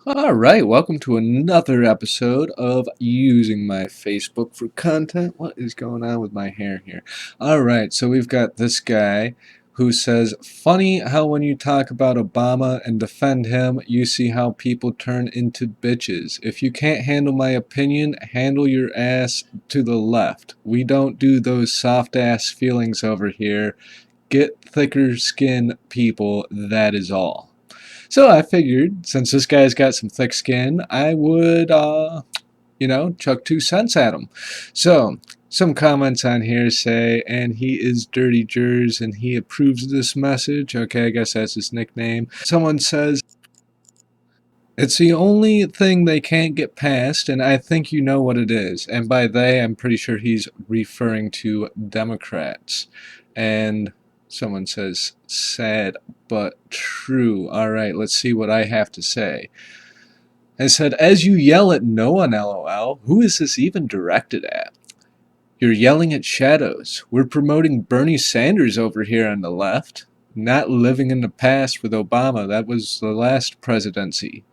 All right, welcome to another episode of Using My Facebook for Content. What is going on with my hair here? All right, so we've got this guy who says, funny how when you talk about Obama and defend him, you see how people turn into bitches. If you can't handle my opinion, handle your ass to the left. We don't do those soft ass feelings over here. Get thicker skin, people, that is all. So I figured, since this guy's got some thick skin, I would, chuck 2 cents at him. So, some comments on here say, and he is Dirty Jers and he approves of this message. Okay, I guess that's his nickname. Someone says, it's the only thing they can't get past, and I think you know what it is. And by they, I'm pretty sure he's referring to Democrats. And someone says, sad but true. All right, let's see what I have to say. I said, as you yell at no one, lol, who is this even directed at? You're yelling at shadows. We're promoting Bernie Sanders over here on the left. Not living in the past with Obama. That was the last presidency.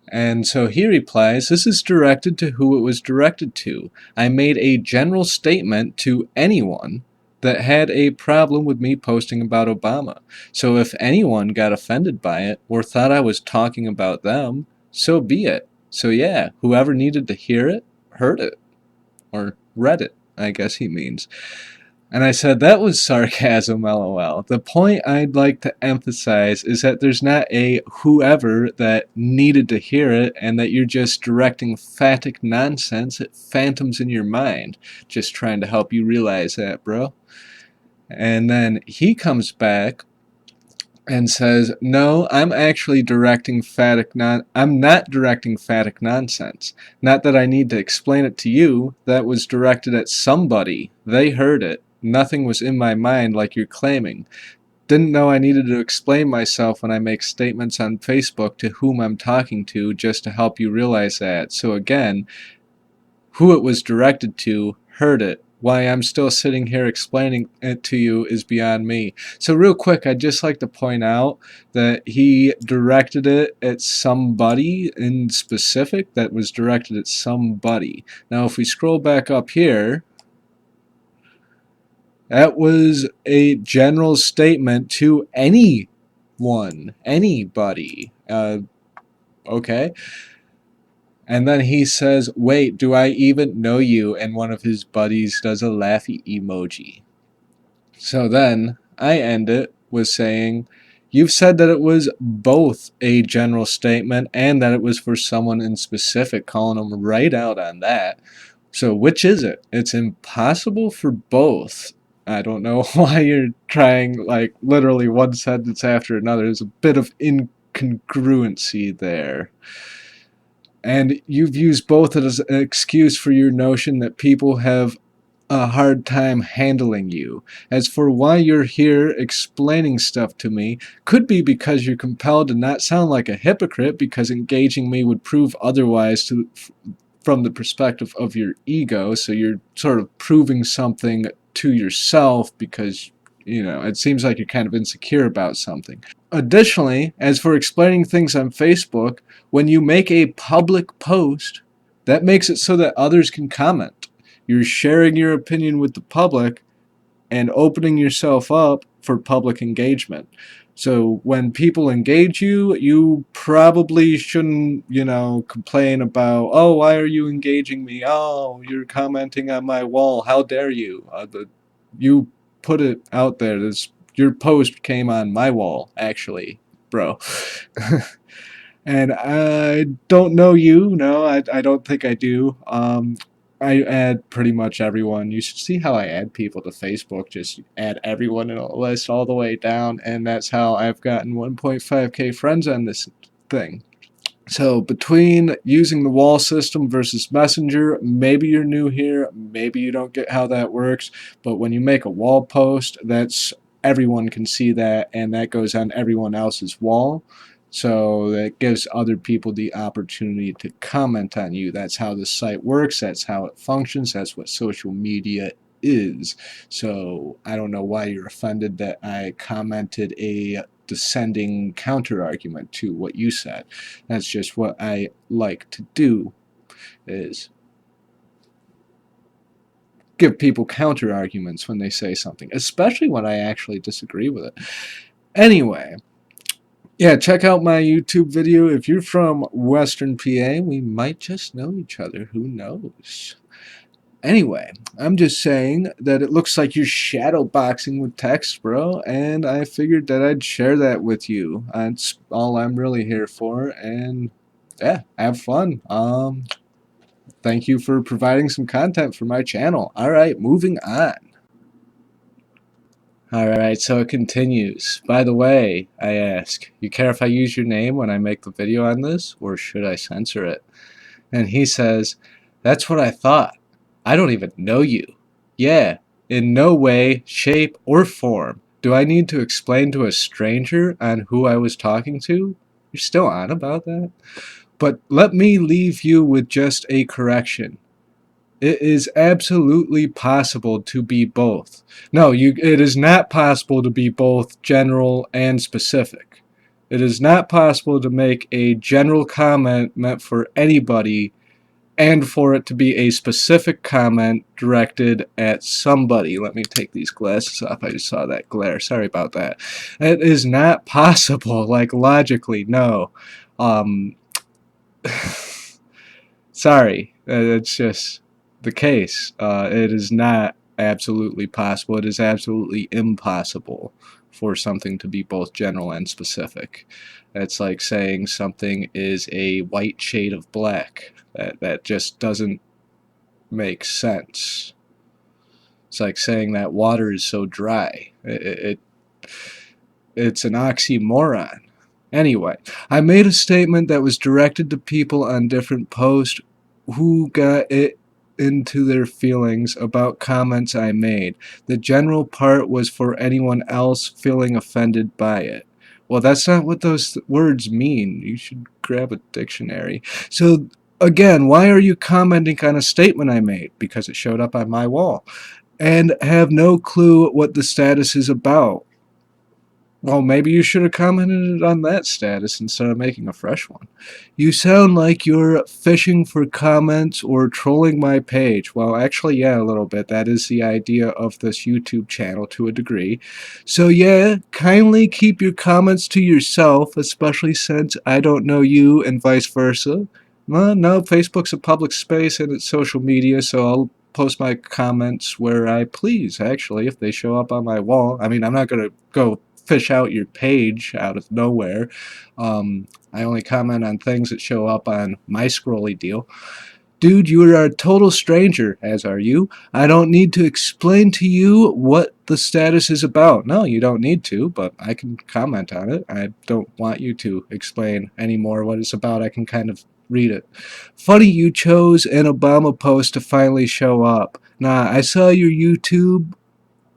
And so he replies, this is directed to who it was directed to. I made a general statement to anyone that had a problem with me posting about Obama. So if anyone got offended by it or thought I was talking about them, so be it. So yeah, whoever needed to hear it, heard it. Or read it, I guess he means. And I said, that was sarcasm, lol. The point I'd like to emphasize is that there's not a whoever that needed to hear it and that you're just directing phatic nonsense at phantoms in your mind. Just trying to help you realize that, bro. And then he comes back and says, no, I'm actually directing I'm not directing phatic nonsense. Not that I need to explain it to you. That was directed at somebody. They heard it. Nothing was in my mind like you're claiming. Didn't know I needed to explain myself when I make statements on Facebook to whom I'm talking to just to help you realize that. So again, who it was directed to heard it. Why I'm still sitting here explaining it to you is beyond me. So real quick, I'd just like to point out that he directed it at somebody in specific, that was directed at somebody. Now if we scroll back up here, that was a general statement to anyone, anybody. Okay. And then he says, wait, do I even know you? And one of his buddies does a laughy emoji. So then I end it with saying, you've said that it was both a general statement and that it was for someone in specific, calling them right out on that. So which is it? It's impossible for both. I don't know why you're trying like literally one sentence after another. There's a bit of incongruency there. And you've used both as an excuse for your notion that people have a hard time handling you. As for why you're here explaining stuff to me, could be because you're compelled to not sound like a hypocrite because engaging me would prove otherwise from the perspective of your ego. So you're sort of proving something to yourself because, it seems like you're kind of insecure about something. Additionally, as for explaining things on Facebook, when you make a public post, that makes it so that others can comment. You're sharing your opinion with the public and opening yourself up for public engagement. So when people engage you, you probably shouldn't, complain about, oh, why are you engaging me? Oh, you're commenting on my wall. How dare you? You put it out there. Your post came on my wall, actually, bro. And I don't know you. No, I don't think I do. I add pretty much everyone. You should see how I add people to Facebook. Just add everyone in a list all the way down, and that's how I've gotten 1.5k friends on this thing. So between using the wall system versus Messenger, maybe you're new here, maybe you don't get how that works, but when you make a wall post, that's everyone can see that, and that goes on everyone else's wall. So that gives other people the opportunity to comment on you. That's how the site works, that's how it functions, that's what social media is. So I don't know why you're offended that I commented a descending counter argument to what you said. That's just what I like to do, is give people counter arguments when they say something, especially when I actually disagree with it. Anyway, yeah, check out my YouTube video. If you're from Western PA, we might just know each other. Who knows? Anyway, I'm just saying that it looks like you're shadow boxing with text, bro, and I figured that I'd share that with you. That's all I'm really here for, and yeah, have fun. Thank you for providing some content for my channel. All right, moving on. All right, so it continues. By the way, I ask, you care if I use your name when I make the video on this, or should I censor it? And he says, that's what I thought. I don't even know you. Yeah, in no way, shape, or form do I need to explain to a stranger on who I was talking to. You're still on about that? But let me leave you with just a correction. It is absolutely possible to be both. No, it is not possible to be both general and specific. It is not possible to make a general comment meant for anybody and for it to be a specific comment directed at somebody. Let me take these glasses off. I just saw that glare. Sorry about that. It is not possible, like logically, no. Sorry, it's just the case. It is not absolutely possible. It is absolutely impossible for something to be both general and specific. It's like saying something is a white shade of black. That just doesn't make sense. It's like saying that water is so dry. It's an oxymoron. Anyway, I made a statement that was directed to people on different posts who got it into their feelings about comments I made. The general part was for anyone else feeling offended by it. Well, that's not what those words mean. You should grab a dictionary. So, again, why are you commenting on a statement I made? Because it showed up on my wall. And have no clue what the status is about. Well, maybe you should have commented on that status instead of making a fresh one. You sound like you're fishing for comments or trolling my page. Well, actually, yeah, a little bit. That is the idea of this YouTube channel to a degree. So, yeah, kindly keep your comments to yourself, especially since I don't know you and vice versa. Well, no, Facebook's a public space and it's social media, so I'll post my comments where I please, actually, if they show up on my wall. I mean, I'm not going to go fish out your page out of nowhere. I only comment on things that show up on my scrolly deal. Dude, you are a total stranger, as are you. I don't need to explain to you what the status is about. No, you don't need to, but I can comment on it. I don't want you to explain any more what it's about. I can kind of read it. Funny you chose an Obama post to finally show up. Nah, I saw your YouTube,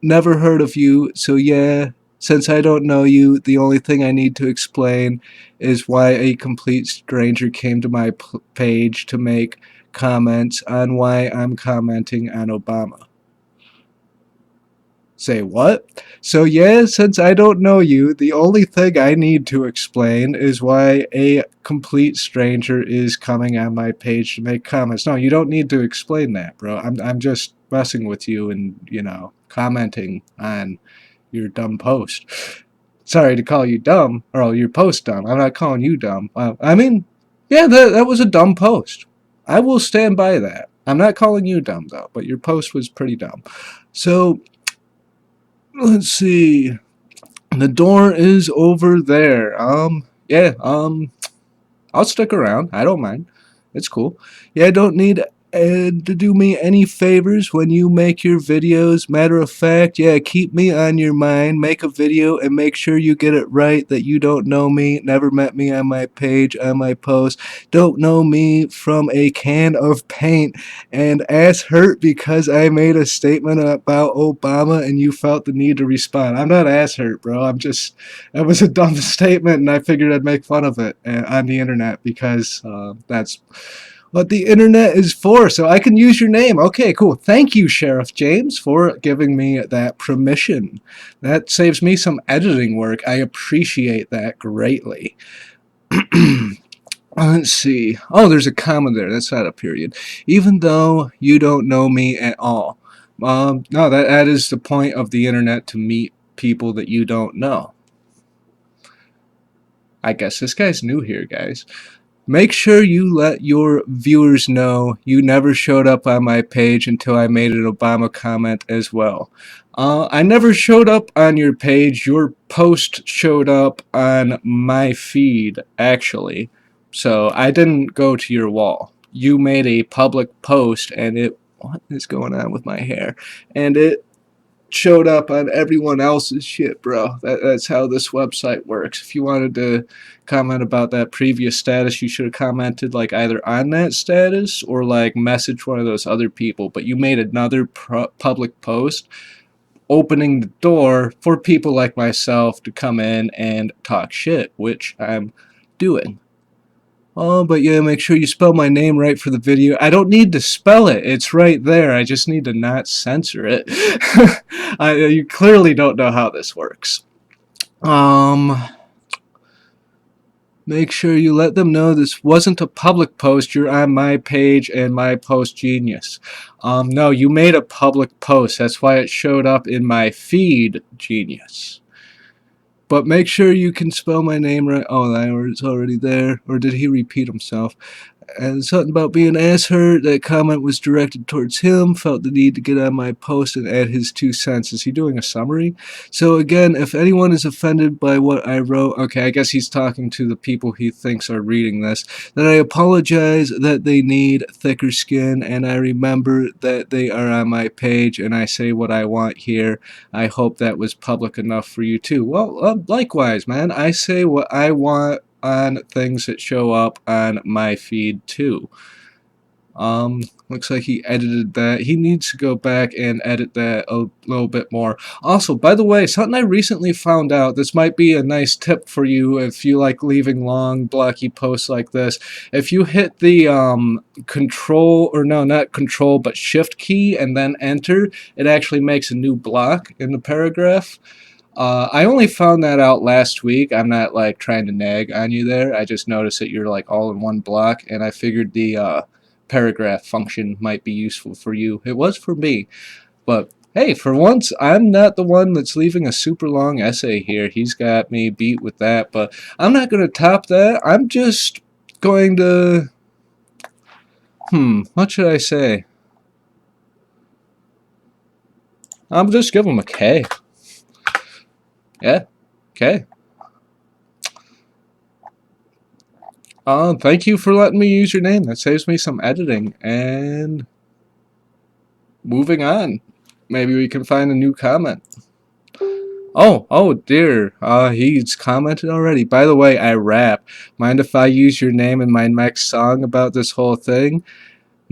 never heard of you, so yeah, since I don't know you, the only thing I need to explain is why a complete stranger came to my page to make comments on why I'm commenting on Obama. Say what? So yeah, since I don't know you, the only thing I need to explain is why a complete stranger is coming on my page to make comments. No, you don't need to explain that, bro. I'm just messing with you and, you know, commenting on your dumb post. Sorry to call you dumb, or your post dumb. I'm not calling you dumb. I mean, yeah, that was a dumb post. I will stand by that. I'm not calling you dumb, though, but your post was pretty dumb. So, let's see. The door is over there. Yeah, I'll stick around. I don't mind. It's cool. Yeah, don't need to do me any favors when you make your videos. Matter of fact, yeah, keep me on your mind. Make a video and make sure you get it right, that you don't know me, never met me on my page, on my post, don't know me from a can of paint, and ass hurt because I made a statement about Obama and you felt the need to respond. I'm not ass hurt, bro. That was a dumb statement and I figured I'd make fun of it on the internet because that's what the internet is for, so I can use your name. Okay, cool. Thank you, Sheriff James, for giving me that permission. That saves me some editing work. I appreciate that greatly. Let's see. Oh, there's a comma there. That's not a period. Even though you don't know me at all. No, that is the point of the internet, to meet people that you don't know. I guess this guy's new here, guys. Make sure you let your viewers know you never showed up on my page until I made an Obama comment as well. I never showed up on your page. Your post showed up on my feed, actually. So I didn't go to your wall. You made a public post, and it... What is going on with my hair? And it showed up on everyone else's shit, bro. That's how this website works. If you wanted to comment about that previous status, you should have commented like either on that status or like message one of those other people. But you made another public post opening the door for people like myself to come in and talk shit, which I'm doing. Oh, but yeah, make sure you spell my name right for the video. I don't need to spell it. It's right there. I just need to not censor it. You clearly don't know how this works. Make sure you let them know this wasn't a public post. You're on my page and my post genius. No, you made a public post. That's why it showed up in my feed, genius. But make sure you can spell my name right. Oh, it's already there. Or did he repeat himself? And something about being ass hurt. That comment was directed towards him. Felt the need to get on my post and add his 2 cents. Is he doing a summary? So again, if anyone is offended by what I wrote, okay, I guess he's talking to the people he thinks are reading this, then I apologize that they need thicker skin, and I remember that they are on my page and I say what I want here. I hope that was public enough for you too. Well, likewise, man. I say what I want on things that show up on my feed too. Looks like he edited that. He needs to go back and edit that a little bit more. Also, by the way, something I recently found out, this might be a nice tip for you if you like leaving long, blocky posts like this. If you hit the control, or no, not control, but shift key and then enter, it actually makes a new block in the paragraph. I only found that out last week. I'm not like trying to nag on you there. I just noticed that you're like all in one block, and I figured the paragraph function might be useful for you. It was for me. But hey, for once, I'm not the one that's leaving a super long essay here. He's got me beat with that, but I'm not going to top that. I'm just going to... what should I say? I'll just give him a K. Yeah, K. Thank you for letting me use your name. That saves me some editing. And moving on. Maybe we can find a new comment. Oh dear. He's commented already. By the way, I rap. Mind if I use your name in my next song about this whole thing?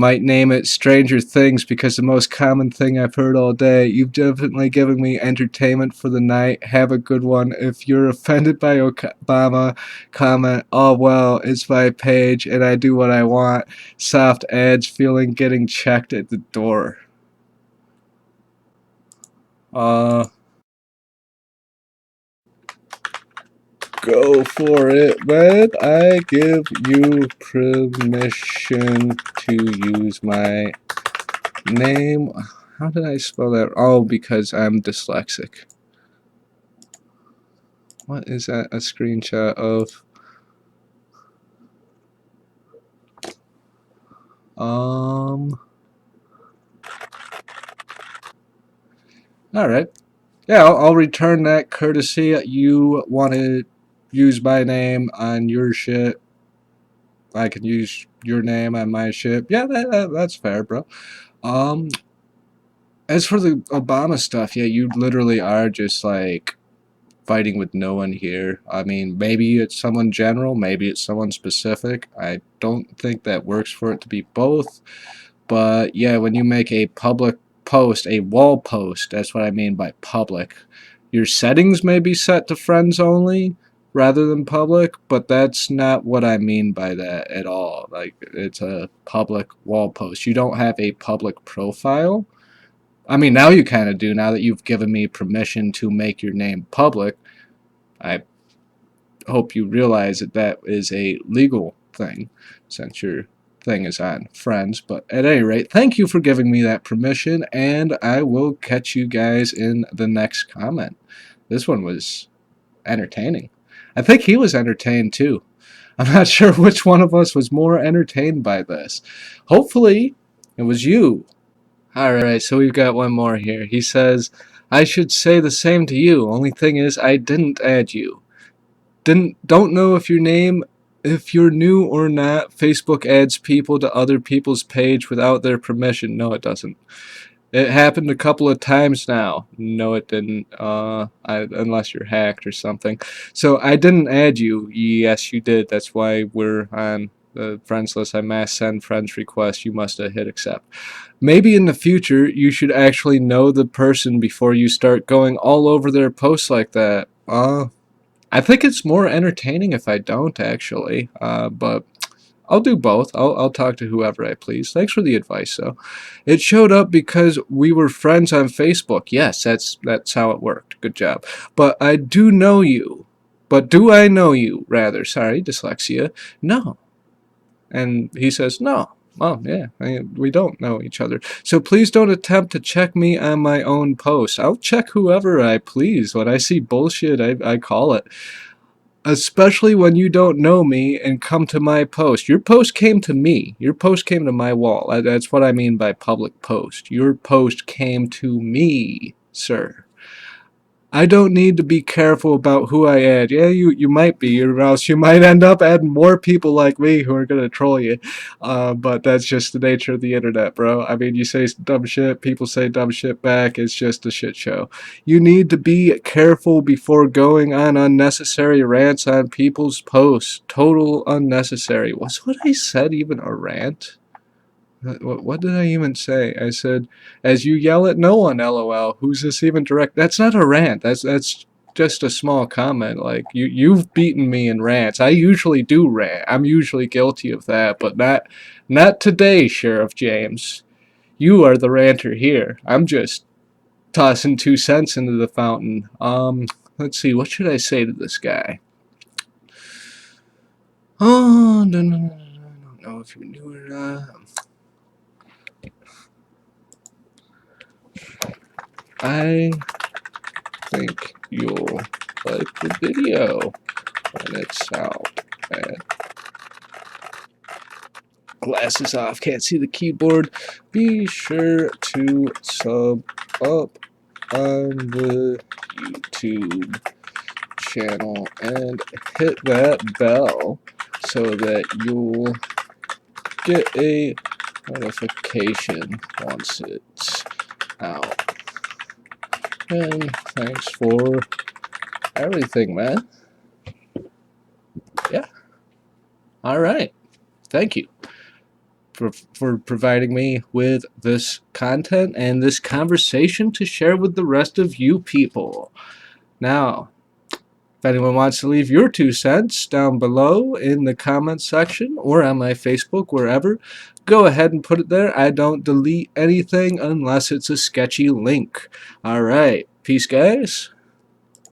Might name it Stranger Things, because the most common thing I've heard all day. You've definitely given me entertainment for the night. Have a good one. If you're offended by Obama, comment, oh well, it's my page and I do what I want. Soft ads feeling getting checked at the door. Go for it, man. I give you permission to use my name. How did I spell that? Oh, because I'm dyslexic. What is that a screenshot of? Alright. Yeah, I'll return that courtesy. You want to use my name on your shit. I can use your name on my shit. Yeah, that's fair, bro. As for the Obama stuff, yeah, you literally are just like fighting with no one here. I mean, maybe it's someone general, maybe it's someone specific. I don't think that works for it to be both. But yeah, when you make a public post, a wall post, that's what I mean by public. Your settings may be set to friends only, rather than public, but that's not what I mean by that at all. Like, it's a public wall post. You don't have a public profile. I mean, now you kind of do, now that you've given me permission to make your name public. I hope you realize that that is a legal thing, since your thing is on Friends. But at any rate, thank you for giving me that permission, and I will catch you guys in the next comment. This one was entertaining. I think he was entertained too. I'm not sure which one of us was more entertained by this. Hopefully, it was you. Alright, so we've got one more here. He says, I should say the same to you. Only thing is, I didn't add you. Don't know if your name, if you're new or not. Facebook adds people to other people's page without their permission. No, it doesn't. It happened a couple of times now. No, it didn't. Unless you're hacked or something. So I didn't add you. Yes, you did. That's why we're on the friends list. I mass send friends requests. You must have hit accept. Maybe in the future you should actually know the person before you start going all over their posts like that. I think it's more entertaining if I don't actually. But I'll do both. I'll talk to whoever I please. Thanks for the advice, though. It showed up because we were friends on Facebook. Yes, that's how it worked. Good job. But I do know you. But do I know you, rather? Sorry, dyslexia. No. And he says, no. Oh, yeah, we don't know each other. So please don't attempt to check me on my own post. I'll check whoever I please. When I see bullshit, I call it. Especially when you don't know me and come to my post. Your post came to me. Your post came to my wall. That's what I mean by public post. Your post came to me, sir. I don't need to be careful about who I add. Yeah, you might be, or else you might end up adding more people like me who are going to troll you. But that's just the nature of the internet, bro. I mean, you say dumb shit, people say dumb shit back. It's just a shit show. You need to be careful before going on unnecessary rants on people's posts. Total unnecessary. Was what I said even a rant? What did I even say? I said, as you yell at no one, lol. Who's this even direct? That's not a rant. That's just a small comment. Like, you've beaten me in rants. I usually do rant. I'm usually guilty of that, but not today, Sheriff James. You are the ranter here. I'm just tossing 2 cents into the fountain. Let's see. What should I say to this guy? Oh, no, no, no, no, I don't know if you're new or not. I think you'll like the video when it's out. And glasses off, can't see the keyboard. Be sure to sub up on the YouTube channel and hit that bell so that you'll get a notification once it's out. And thanks for everything, man. Yeah. All right. Thank you for providing me with this content and this conversation to share with the rest of you people. Now, if anyone wants to leave your 2 cents down below in the comments section or on my Facebook, wherever, go ahead and put it there. I don't delete anything unless it's a sketchy link. All right. Peace, guys.